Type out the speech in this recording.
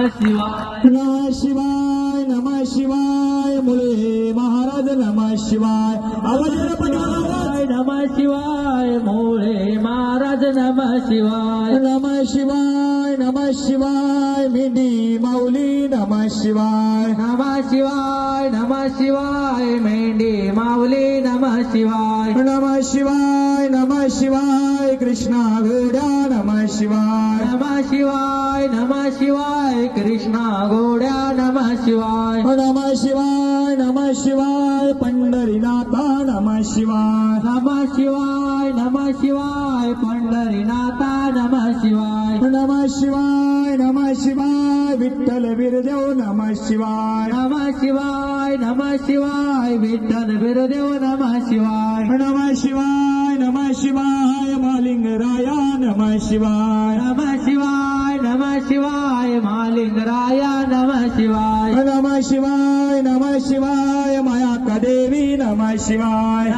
शिवाय नमः शिवाय नमः शिवाय मुळे महाराज नमः शिवाय आवाज येतो पटकन नमः शिवाय मोळे महाराज नमः शिवाय नमः शिवाय नमः शिवाय मेंढी माऊली नमः शिवाय नमः शिवाय नमः शिवाय मेंढी माऊली नमः शिवाय नमः शिवाय नमः शिवाय कृष्णा घोड्या नमः शिवाय नमः शिवाय नमः शिवाय कृष्णा घोड्या नमः शिवाय नमः शिवाय नमः शिवाय पंढरीनाथा नमः शिवाय नमः शिवाय नमः शिवाय पंढरीनाथा नमः शिवाय नमः शिवाय नमः शिवाय विठ्ठल वीरदेव नमः शिवाय नमः शिवाय नमः शिवाय विठ्ठल वीरदेव नमः शिवाय नमः शिवाय नमः शिवाय मालिंगराया नमः शिवाय नमः शिवाय नमः शिवाय महालिंगराया नमः शिवाय नमः शिवाय नमः शिवाय माया देवी नमः शिवाय